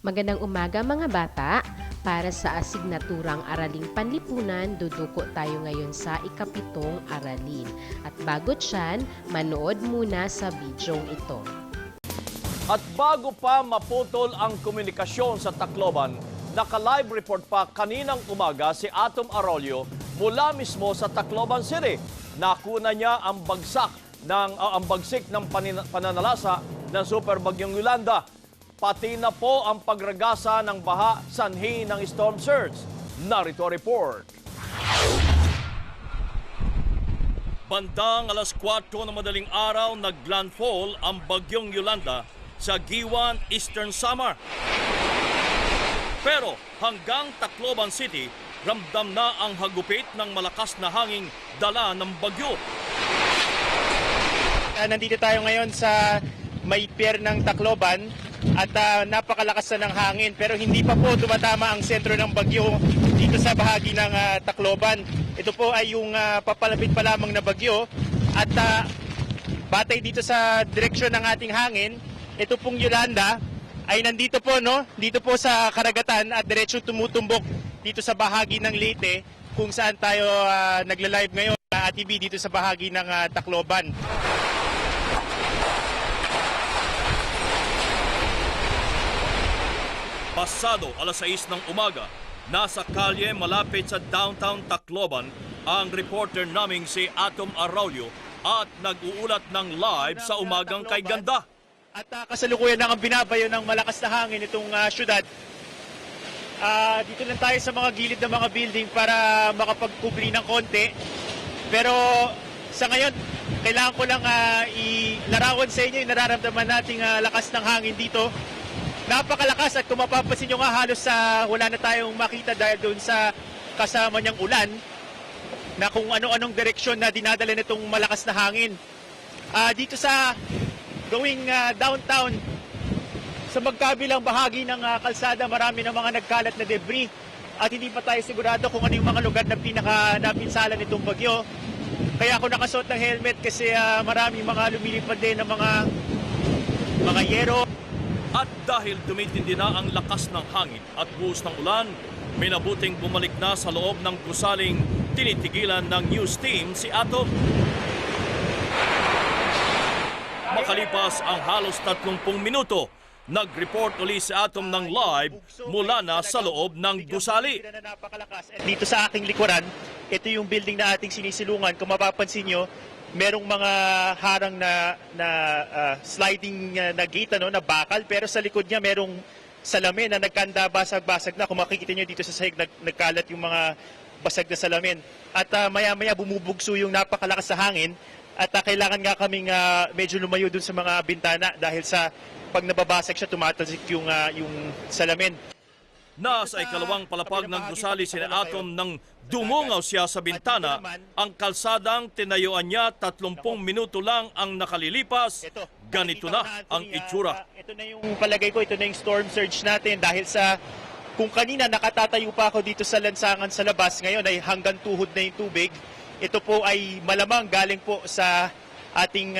Magandang umaga mga bata. Para sa asignaturang Araling Panlipunan, duduko tayo ngayon sa ikapitong aralin. At bago tiyan, manood muna sa bidyong ito. At bago pa maputol ang komunikasyon sa Tacloban, naka-live report pa kaninang umaga si Atom Arroyo mula mismo sa Tacloban City. Nakuna niya ang bagsik ng pananalasa ng Super Bagyong Yolanda. Pati na po ang pagragasa ng baha sanhi ng storm surge. Narito report. Bandang alas 4 ng madaling araw, naglandfall ang Bagyong Yolanda sa Giwan, Eastern Samar. Pero hanggang Tacloban City, ramdam na ang hagupit ng malakas na hanging dala ng bagyo. Nandito tayo ngayon sa may pier ng Tacloban at napakalakas na ng hangin pero hindi pa po tumatama ang sentro ng bagyo dito sa bahagi ng Tacloban. Ito po ay yung papalapit pa lamang na bagyo at batay dito sa direksyon ng ating hangin, ito pong Yolanda ay nandito po dito po sa karagatan at diretso tumutumbok dito sa bahagi ng Leyte kung saan tayo nagla-live ngayon sa ATV dito sa bahagi ng Tacloban. Pasado alas 6 ng umaga, nasa kalye malapit sa downtown Tacloban ang reporter naming si Atom Arroyo at nag-uulat ng live sa umagang kay ganda. At kasalukuyan na ang binabayo ng malakas na hangin itong syudad. Dito lang tayo sa mga gilid ng mga building para makapagkubli ng konti. Pero sa ngayon, kailangan ko lang ilarawan sa inyo yung nararamdaman nating lakas ng hangin dito. Napakalakas at kung mapapansin nyo nga halos wala na tayong makita dahil doon sa kasama niyang ulan na kung ano-anong direksyon na dinadala nitong malakas na hangin. Dito sa going downtown sa magkabilang bahagi ng kalsada, marami ng mga nagkalat na debris at hindi pa tayo sigurado kung ano yung mga lugar na pinaka-napinsala nitong bagyo. Kaya ako nakasuot ng helmet kasi maraming mga lumilipad din ng mga yero. At dahil tumitindi na ang lakas ng hangin at buhos ng ulan, minabuting bumalik na sa loob ng gusaling tinitigilan ng news team si Atom. Makalipas ang halos 30 minuto, nag-report uli si Atom ng live mula na sa loob ng gusali. Dito sa aking likuran, ito yung building na ating sinisilungan. Kung mapapansin nyo, merong mga harang na sliding na gate na bakal, pero sa likod niya merong salamin na nagkanda, basag-basag na. Kung makikita nyo dito sa sahig, nagkalat yung mga basag na salamin. At maya-maya bumubugso yung napakalakas sa hangin at kailangan nga kaming medyo lumayo dun sa mga bintana dahil sa pag nababasag siya, tumatalsik yung salamin. Nasa ikalawang palapag ng gusali si Atom nang dumungaw siya sa bintana. Ang kalsadang tinayuan niya 30 minuto lang ang nakalilipas. Ganito na ang itsura. Ito na yung palagay ko, ito na yung storm surge natin dahil sa kung kanina nakatatayo pa ako dito sa lansangan sa labas, ngayon ay hanggang tuhod na yung tubig. Ito po ay malamang galing po sa ating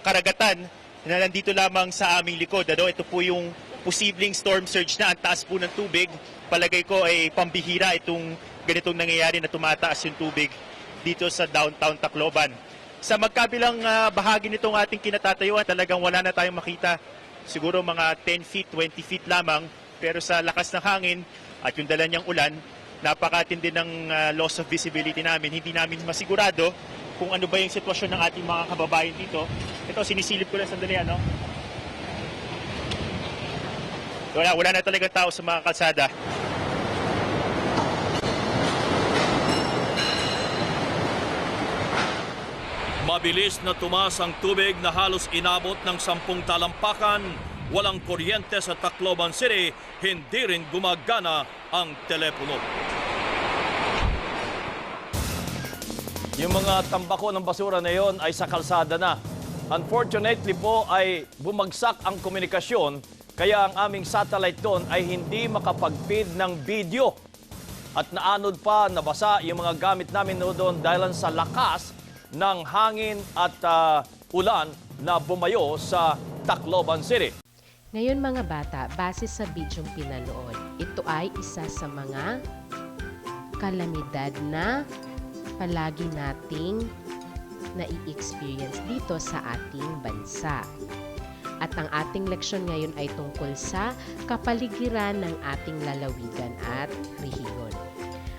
karagatan na nandito lamang sa aming likod. Ito po yung posibleng storm surge na ang taas po ng tubig. Palagay ko ay pambihira itong ganitong nangyayari na tumataas yung tubig dito sa downtown Tacloban. Sa magkabilang bahagi nitong ating kinatatayuan, talagang wala na tayong makita. Siguro mga 10 feet, 20 feet lamang. Pero sa lakas ng hangin at yung dala niyang ulan, napakatindi ng loss of visibility namin. Hindi namin masigurado kung ano ba yung sitwasyon ng ating mga kababayan dito. Ito, sinisilip ko lang sandali, Wala na talaga tao sa mga kalsada. Mabilis na tumaas ang tubig na halos inabot ng 10 talampakan. Walang kuryente sa Tacloban City, hindi rin gumagana ang telepono. Yung mga tambako ng basura na yon ay sa kalsada na. Unfortunately po ay bumagsak ang komunikasyon, kaya ang aming satellite doon ay hindi makapag-feed ng video. At naanod pa, nabasa yung mga gamit namin doon dahil sa lakas ng hangin at ulan na bumayo sa Tacloban City. Ngayon mga bata, base sa bidyong pinanood, ito ay isa sa mga kalamidad na palagi nating nai-experience dito sa ating bansa. At ang ating leksyon ngayon ay tungkol sa kapaligiran ng ating lalawigan at rehiyon.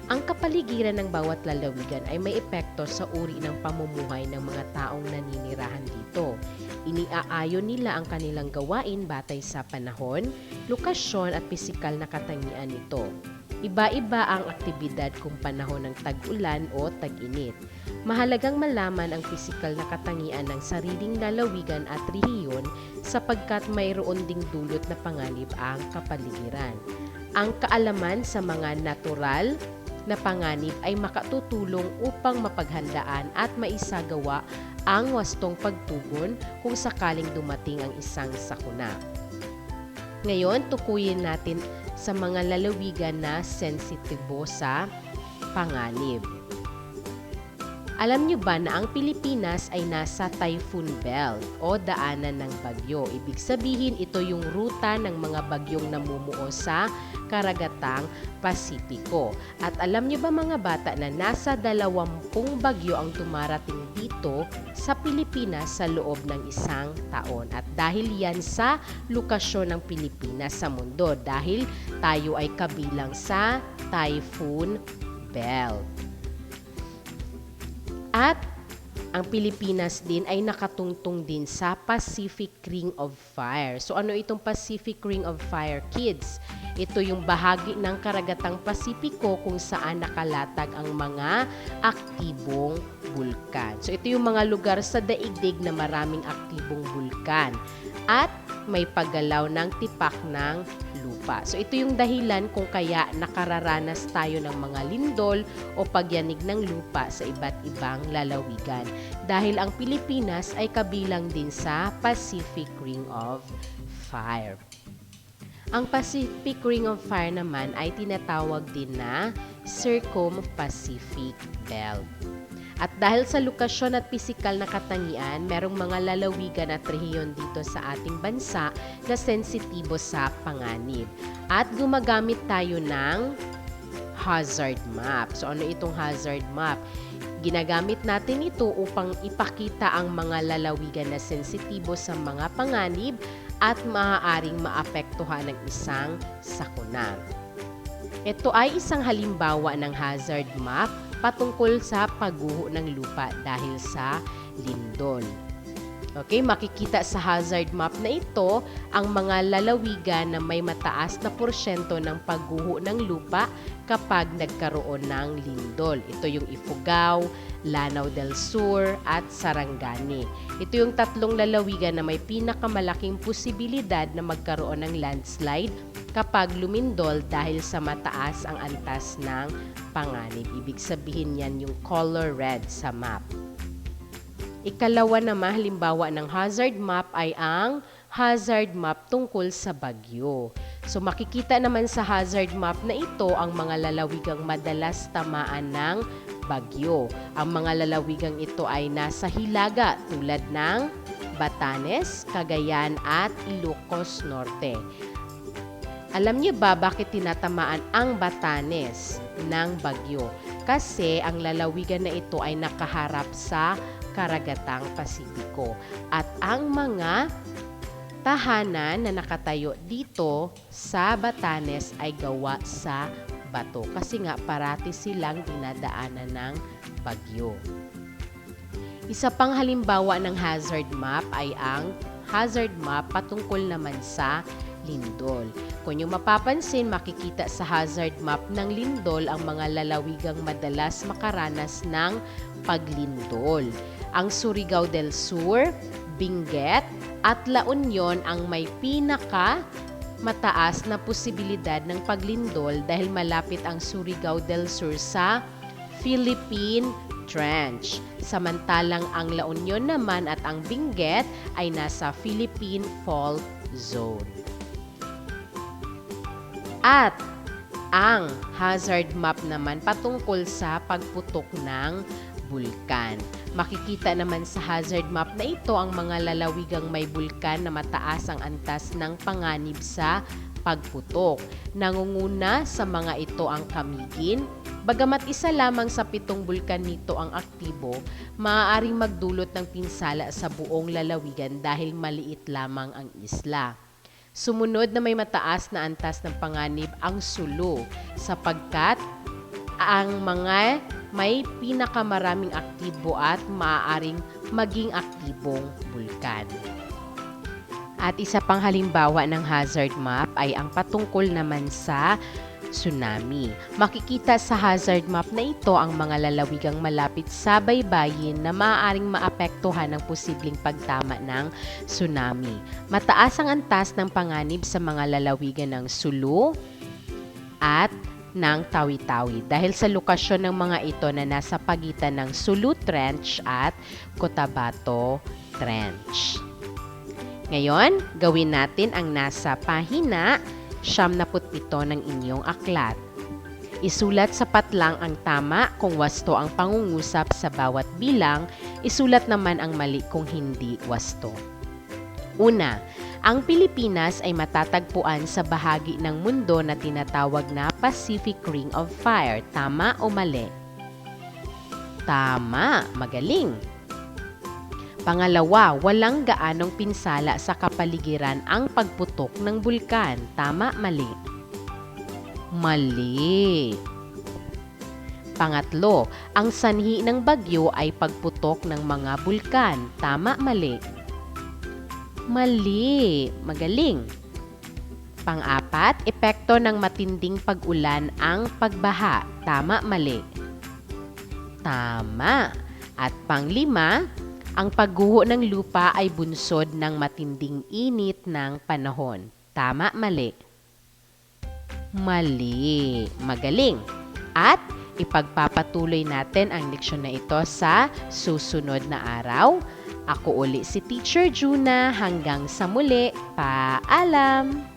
Ang kapaligiran ng bawat lalawigan ay may epekto sa uri ng pamumuhay ng mga taong naninirahan dito. Iniaayon nila ang kanilang gawain batay sa panahon, lokasyon at pisikal na katangian nito. Iba-iba ang aktibidad kung panahon ng tag-ulan o tag-init. Mahalagang malaman ang pisikal na katangian ng sariling lalawigan at rehiyon sapagkat mayroon ding dulot na panganib ang kapaligiran. Ang kaalaman sa mga natural na panganib ay makatutulong upang mapaghandaan at maisagawa ang wastong pagtugon kung sakaling dumating ang isang sakuna. Ngayon, tukuyin natin sa mga lalawigan na sensitibo sa panganib. Alam niyo ba na ang Pilipinas ay nasa typhoon belt o daanan ng bagyo? Ibig sabihin, ito yung ruta ng mga bagyong namumuo sa karagatang Pasipiko. At alam niyo ba mga bata na nasa 20 bagyo ang tumarating dito sa Pilipinas sa loob ng isang taon? At dahil yan sa lokasyon ng Pilipinas sa mundo, dahil tayo ay kabilang sa typhoon belt. At ang Pilipinas din ay nakatungtong din sa Pacific Ring of Fire. So ano itong Pacific Ring of Fire, kids? Ito yung bahagi ng karagatang Pasipiko kung saan nakalatag ang mga aktibong bulkan. So ito yung mga lugar sa daigdig na maraming aktibong bulkan at may paggalaw ng tipak ng lupa. So ito yung dahilan kung kaya nakararanas tayo ng mga lindol o pagyanig ng lupa sa iba't ibang lalawigan. Dahil ang Pilipinas ay kabilang din sa Pacific Ring of Fire. Ang Pacific Ring of Fire naman ay tinatawag din na Circum-Pacific Belt. At dahil sa lokasyon at pisikal na katangian, merong mga lalawigan at rehiyon dito sa ating bansa na sensitibo sa panganib. At gumagamit tayo ng hazard map. So ano itong hazard map? Ginagamit natin ito upang ipakita ang mga lalawigan na sensitibo sa mga panganib at maaaring maapektuhan ng isang sakuna. Ito ay isang halimbawa ng hazard map patungkol sa pagguho ng lupa dahil sa lindol. Okay, makikita sa hazard map na ito ang mga lalawigan na may mataas na porsyento ng pagguho ng lupa kapag nagkaroon ng lindol. Ito yung Ifugao, Lanao del Sur at Sarangani. Ito yung tatlong lalawigan na may pinakamalaking posibilidad na magkaroon ng landslide kapag lumindol dahil sa mataas ang antas ng panganib. Ibig sabihin yan yung color red sa map. Ikalawa naman, halimbawa ng hazard map ay ang hazard map tungkol sa bagyo. So makikita naman sa hazard map na ito ang mga lalawigang madalas tamaan ng bagyo. Ang mga lalawigang ito ay nasa hilaga tulad ng Batanes, Cagayan at Ilocos Norte. Alam niyo ba bakit tinatamaan ang Batanes ng bagyo? Kasi ang lalawigan na ito ay nakaharap sa karagatang Pasipiko. At ang mga tahanan na nakatayo dito sa Batanes ay gawa sa bato. Kasi nga parati silang dinadaanan ng bagyo. Isa pang halimbawa ng hazard map ay ang hazard map patungkol naman sa lindol. Kung yung mapapansin, makikita sa hazard map ng lindol ang mga lalawigang madalas makaranas ng paglindol. Ang Surigao del Sur, Benguet at La Union ang may pinaka mataas na posibilidad ng paglindol dahil malapit ang Surigao del Sur sa Philippine Trench. Samantalang ang La Union naman at ang Benguet ay nasa Philippine Fault Zone. At ang hazard map naman patungkol sa pagputok ng bulkan. Makikita naman sa hazard map na ito ang mga lalawigang may bulkan na mataas ang antas ng panganib sa pagputok. Nangunguna sa mga ito ang Camiguin. Bagamat isa lamang sa 7 bulkan nito ang aktibo, maaaring magdulot ng pinsala sa buong lalawigan dahil maliit lamang ang isla. Sumunod na may mataas na antas ng panganib ang Sulu sapagkat ang mga may pinakamaraming aktibo at maaaring maging aktibong bulkan. At isa pang halimbawa ng hazard map ay ang patungkol naman sa tsunami. Makikita sa hazard map na ito ang mga lalawigang malapit sa baybayin na maaaring maapektuhan ng posibleng pagtama ng tsunami. Mataas ang antas ng panganib sa mga lalawigan ng Sulu at ng Tawi-Tawi dahil sa lokasyon ng mga ito na nasa pagitan ng Sulu Trench at Cotabato Trench. Ngayon, gawin natin ang nasa pahina 77 ng inyong aklat. Isulat sapat lang ang tama kung wasto ang pangungusap sa bawat bilang, isulat naman ang mali kung hindi wasto. Una, ang Pilipinas ay matatagpuan sa bahagi ng mundo na tinatawag na Pacific Ring of Fire. Tama o mali? Tama, magaling. Pangalawa, walang gaanong pinsala sa kapaligiran ang pagputok ng bulkan. Tama, mali? Mali. Pangatlo, ang sanhi ng bagyo ay pagputok ng mga bulkan. Tama, mali? Mali. Magaling. Pang-apat, epekto ng matinding pag-ulan ang pagbaha. Tama, mali? Tama. At pang-lima, ang pagguho ng lupa ay bunsod ng matinding init ng panahon. Tama, mali? Mali. Magaling. At ipagpapatuloy natin ang leksyon na ito sa susunod na araw. Ako uli si Teacher Juna. Hanggang sa muli. Paalam!